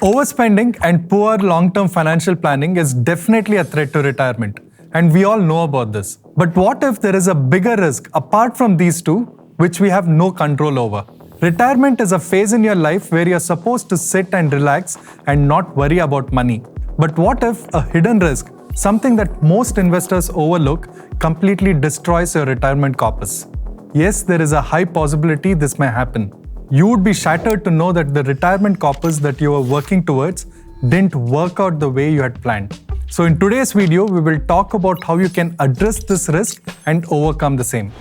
Overspending and poor long-term financial planning is definitely a threat to retirement, and we all know about this. But what if there is a bigger risk apart from these two, which we have no control over? Retirement is a phase in your life where you're supposed to sit and relax and not worry about money. But what if a hidden risk, something that most investors overlook, completely destroys your retirement corpus? Yes, there is a high possibility this may happen. You would be shattered to know that the retirement corpus that you were working towards didn't work out the way you had planned. So in today's video, we will talk about how you can address this risk and overcome the same.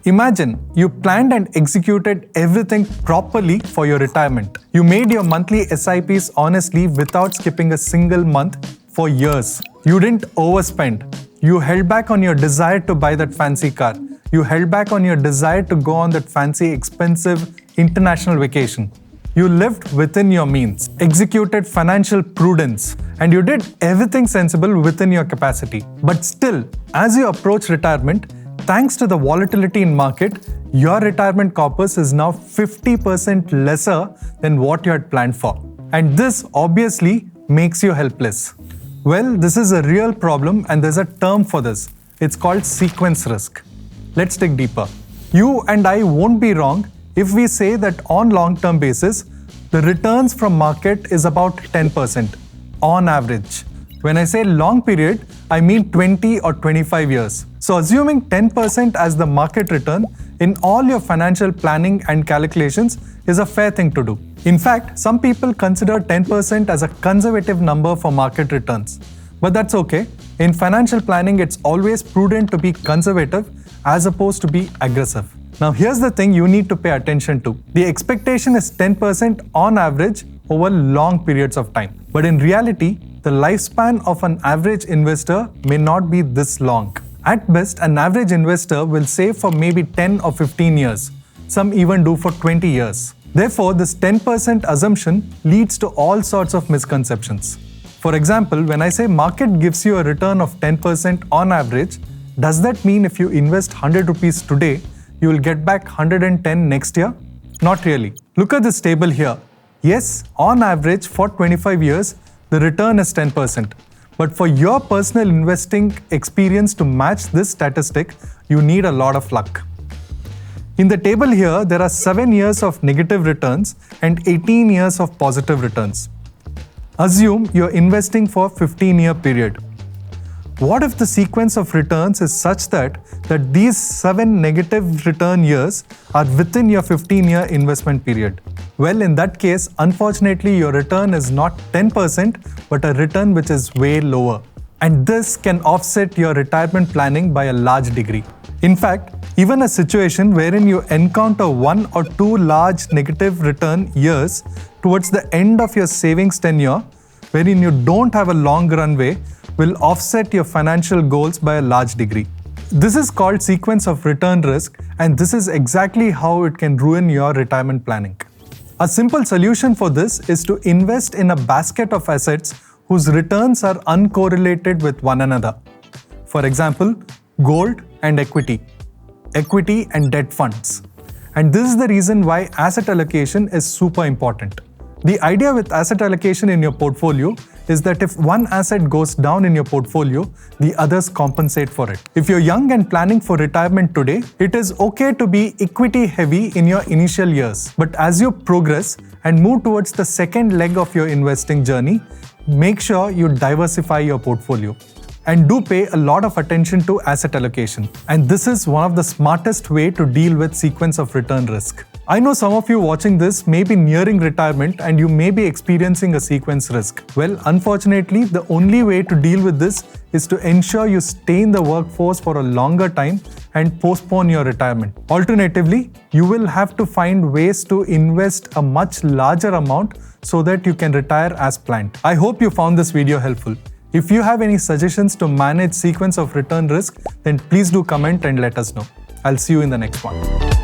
Imagine you planned and executed everything properly for your retirement. You made your monthly SIPs honestly without skipping a single month for years. You didn't overspend. You held back on your desire to buy that fancy car. You held back on your desire to go on that fancy, expensive international vacation. You lived within your means, executed financial prudence, and you did everything sensible within your capacity. But still, as you approach retirement, thanks to the volatility in market, your retirement corpus is now 50% lesser than what you had planned for. And this obviously makes you helpless. Well, this is a real problem and there's a term for this. It's called sequence risk. Let's dig deeper. You and I won't be wrong if we say that on long-term basis, the returns from market is about 10% on average. When I say long period, I mean 20 or 25 years. So assuming 10% as the market return in all your financial planning and calculations is a fair thing to do. In fact, some people consider 10% as a conservative number for market returns. But that's okay. In financial planning, it's always prudent to be conservative as opposed to be aggressive. Now here's the thing you need to pay attention to. The expectation is 10% on average over long periods of time. But in reality, the lifespan of an average investor may not be this long. At best, an average investor will save for maybe 10 or 15 years. Some even do for 20 years. Therefore, this 10% assumption leads to all sorts of misconceptions. For example, when I say market gives you a return of 10% on average, does that mean if you invest 100 rupees today, you will get back 110 next year? Not really. Look at this table here. Yes, on average for 25 years, the return is 10%. But for your personal investing experience to match this statistic, you need a lot of luck. In the table here, there are 7 years of negative returns and 18 years of positive returns. Assume you're investing for a 15-year period. What if the sequence of returns is such that these 7 negative return years are within your 15-year investment period? Well, in that case, unfortunately, your return is not 10%, but a return which is way lower. And this can offset your retirement planning by a large degree. In fact, even a situation wherein you encounter 1 or 2 large negative return years towards the end of your savings tenure, wherein you don't have a long runway, will offset your financial goals by a large degree. This is called sequence of return risk, and this is exactly how it can ruin your retirement planning. A simple solution for this is to invest in a basket of assets whose returns are uncorrelated with one another. For example, gold and equity and debt funds. And this is the reason why asset allocation is super important. The idea with asset allocation in your portfolio is that if one asset goes down in your portfolio, the others compensate for it. If you're young and planning for retirement today, it is okay to be equity heavy in your initial years. But as you progress and move towards the second leg of your investing journey, make sure you diversify your portfolio. And do pay a lot of attention to asset allocation. And this is one of the smartest way to deal with sequence of return risk. I know some of you watching this may be nearing retirement and you may be experiencing a sequence risk. Well, unfortunately, the only way to deal with this is to ensure you stay in the workforce for a longer time and postpone your retirement. Alternatively, you will have to find ways to invest a much larger amount so that you can retire as planned. I hope you found this video helpful. If you have any suggestions to manage sequence of return risk, then please do comment and let us know. I'll see you in the next one.